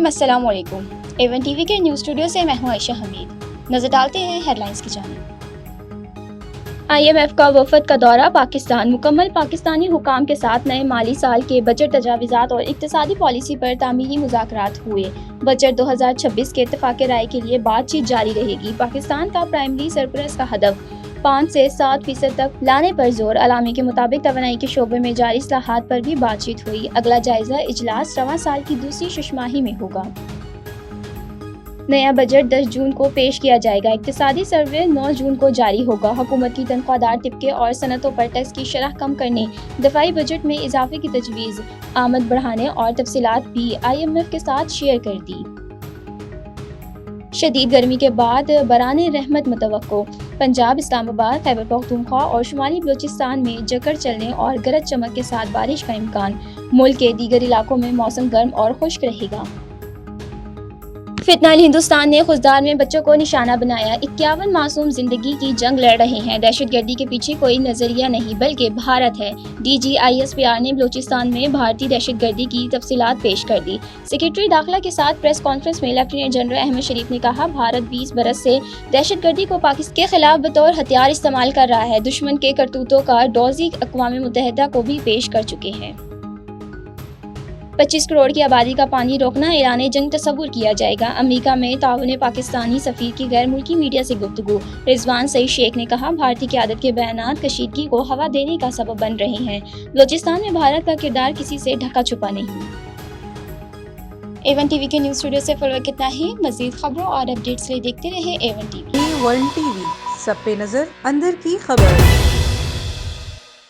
ناظرین السلام علیکم۔ ایون ٹی وی کے نیوز اسٹوڈیو سے میں ہوں عائشہ حمید۔ نظر ڈالتے ہیں ہیڈ لائنز کی جانب۔ IMF کا وفد کا دورہ پاکستان مکمل۔ پاکستانی حکام کے ساتھ نئے مالی سال کے بجٹ تجاویزات اور اقتصادی پالیسی پر تعمیری مذاکرات ہوئے۔ بجٹ 2026 کے اتفاق رائے کے لیے بات چیت جاری رہے گی۔ پاکستان کا پرائمری سرپلس کا ہدف 5 سے 7% تک لانے پر زور۔ علامی کے مطابق توانائی کے شعبے میں جاری اصلاحات پر بھی بات چیت ہوئی۔ اگلا جائزہ اجلاس رواں سال کی دوسری شش ماہی میں ہوگا۔ نیا بجٹ 10 جون کو پیش کیا جائے گا۔ اقتصادی سروے 9 جون کو جاری ہوگا۔ حکومت کی تنخواہ دار طبقے اور صنعتوں پر ٹیکس کی شرح کم کرنے، دفاعی بجٹ میں اضافے کی تجویز، آمد بڑھانے اور تفصیلات بھی IMF کے ساتھ شیئر کر دی۔ شدید گرمی کے بعد باران رحمت متوقع۔ پنجاب، اسلام آباد، خیبر پختونخوا اور شمالی بلوچستان میں جکڑ چلنے اور گرج چمک کے ساتھ بارش کا امکان۔ ملک کے دیگر علاقوں میں موسم گرم اور خشک رہے گا۔ فتنہ ہندوستان نے خضدار میں بچوں کو نشانہ بنایا۔ 51 معصوم زندگی کی جنگ لڑ رہے ہیں۔ دہشت گردی کے پیچھے کوئی نظریہ نہیں بلکہ بھارت ہے۔ DG ISPR نے بلوچستان میں بھارتی دہشت گردی کی تفصیلات پیش کر دی۔ سیکرٹری داخلہ کے ساتھ پریس کانفرنس میں لیفٹیننٹ جنرل احمد شریف نے کہا، بھارت 20 برس سے دہشت گردی کو پاکستان کے خلاف بطور ہتھیار استعمال کر رہا ہے۔ دشمن کے کرتوتوں کا ڈوزی اقوام متحدہ کو بھی پیش کر چکے ہیں۔ 25 کروڑ کی آبادی کا پانی روکنا اعلان جنگ تصور کیا جائے گا۔ امریکہ میں تعاون پاکستانی سفیر کی غیر ملکی میڈیا سے گفتگو۔ رضوان سعید شیخ نے کہا، بھارتی قیادت کے بیانات کشیدگی کو ہوا دینے کا سبب بن رہے ہیں۔ بلوچستان میں بھارت کا کردار کسی سے ڈھکا چھپا نہیں۔ ایون ٹی وی کے نیوز اسٹوڈیو سے فی الوقت اتنا ہی۔ مزید خبروں اور اپڈیٹس کے لیے دیکھتے رہیں even T V. Even T V, سب پہ نظر، اندر کی خبر۔